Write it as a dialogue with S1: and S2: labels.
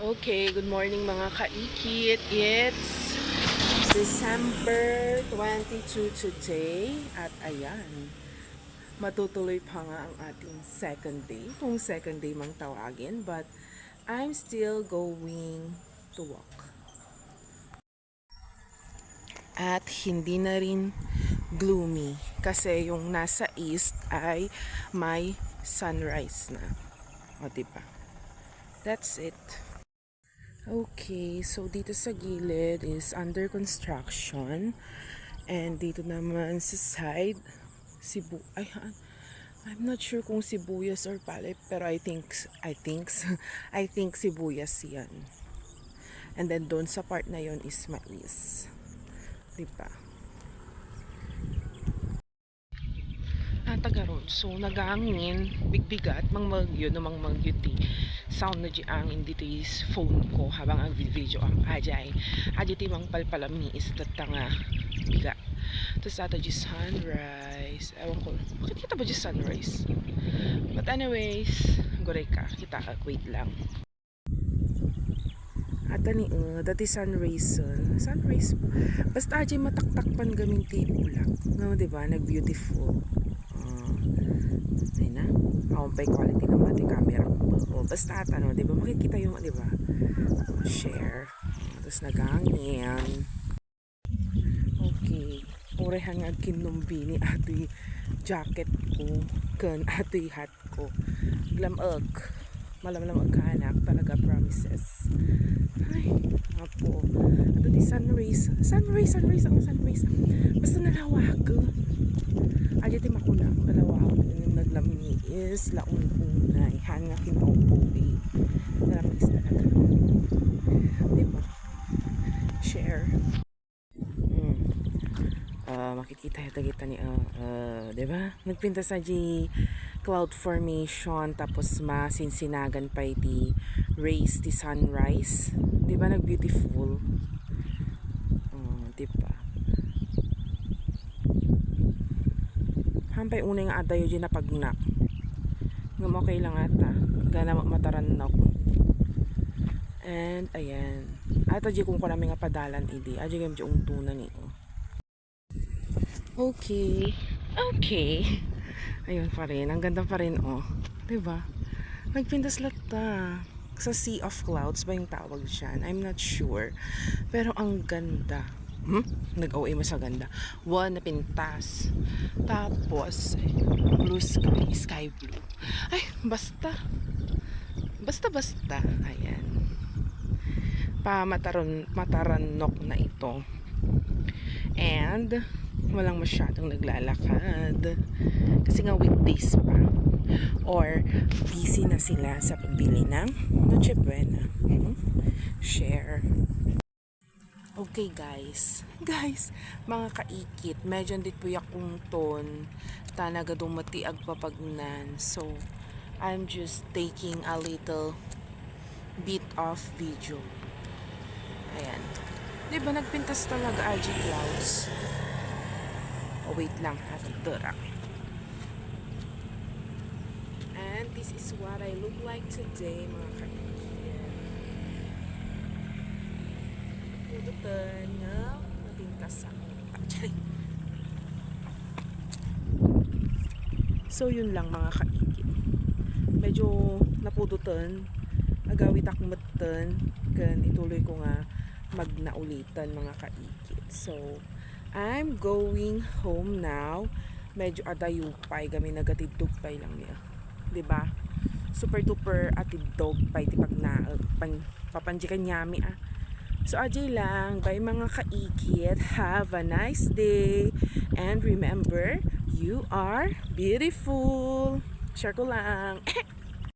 S1: Okay, good morning mga kaikit. It's December 22 today. At ayan, matutuloy pa nga ang ating second day. Kung second day mang tawagin. But I'm still going to walk. At hindi na rin gloomy. Kasi yung nasa east ay may sunrise na. O diba? That's it. Okay, so dito sa gilid is under construction. And dito naman sa side, I'm not sure kung sibuyas or palay, pero I think sibuyas yan. And then doon sa part na yon is mais. Diba? Tagaron. So, nagangin, bigbigat, mang magyo, namang magyuti. Sound na di angin dito is phone ko habang ang video ang ajay. Ajay timang palpalami is tatanga biga. Tapos ata di sunrise. Ewan ko, bakit kita ba di sunrise? But anyways, gore ka, kita ka, wait lang. Ata ni dati sunrise basta ajay mataktakpan gaming ti ulak. No, diba? Nag-beautiful. Ayun na. Pay quality naman yung camera ko. Basta no, diba? Makikita yung, diba? Share. Tapos nagangin. Okay. Orehan nga kinumbini ato'y jacket ko. Kan ato'y hat ko. Glamag. Malamlamag ka anak. Talaga promises. Ay, apo. Ito di sunrise. Sunrise. Basta nalawag. Aja ti makuna. Nalawag. Yung naglami is laon kunay. Hanga kinaupo eh. Nalapis talaga. Diba? Share. Makikita yung tagita ni diba? Nagpinta sa cloud formation tapos masinsinagan pa iti rays ti sunrise, diba? Nag beautiful, diba? Hampay unay nga adayo di napagnak ngam okay lang ata gana mataranok. And ayan ata di kung namin nga padalan idi aja gam di ungtunan ni Okay. Ayun pa rin. Ang ganda pa rin, oh. Diba? Nagpintas lata. Sa sea of clouds ba yung tawag dyan? I'm not sure. Pero ang ganda. Nag-OA mo sa ganda. One na pintas. Tapos, blue sky blue. Ay, basta. Ayan. Mataranok na ito. And walang masyadong naglalakad kasi nga weekdays pa or busy na sila sa pagbili ng Noche Buena. Share. Okay guys, mga kaikit, medyo dit po yakong ton tanaga dumati agpapagnan, so I'm just taking a little bit of video. Ayan, diba nagpintas talaga RG Clouds. Oh, wait lang, hatag. And this is what I look like today, mga kaibigan. Pudutan nga, napintas ako. So, yun lang mga kaibigan. Medyo napudutan, agawit akmatan, kan ituloy ko nga magnaulitan mga kaibigan. So, I'm going home now. Medyo adayupay kami nagatidugpay lang niya. 'Di ba? Super duper atidog pay ti pag na papanjikan nyami ah. So ajay lang, bye mga kaikit. Have a nice day and remember, you are beautiful. Share ko lang.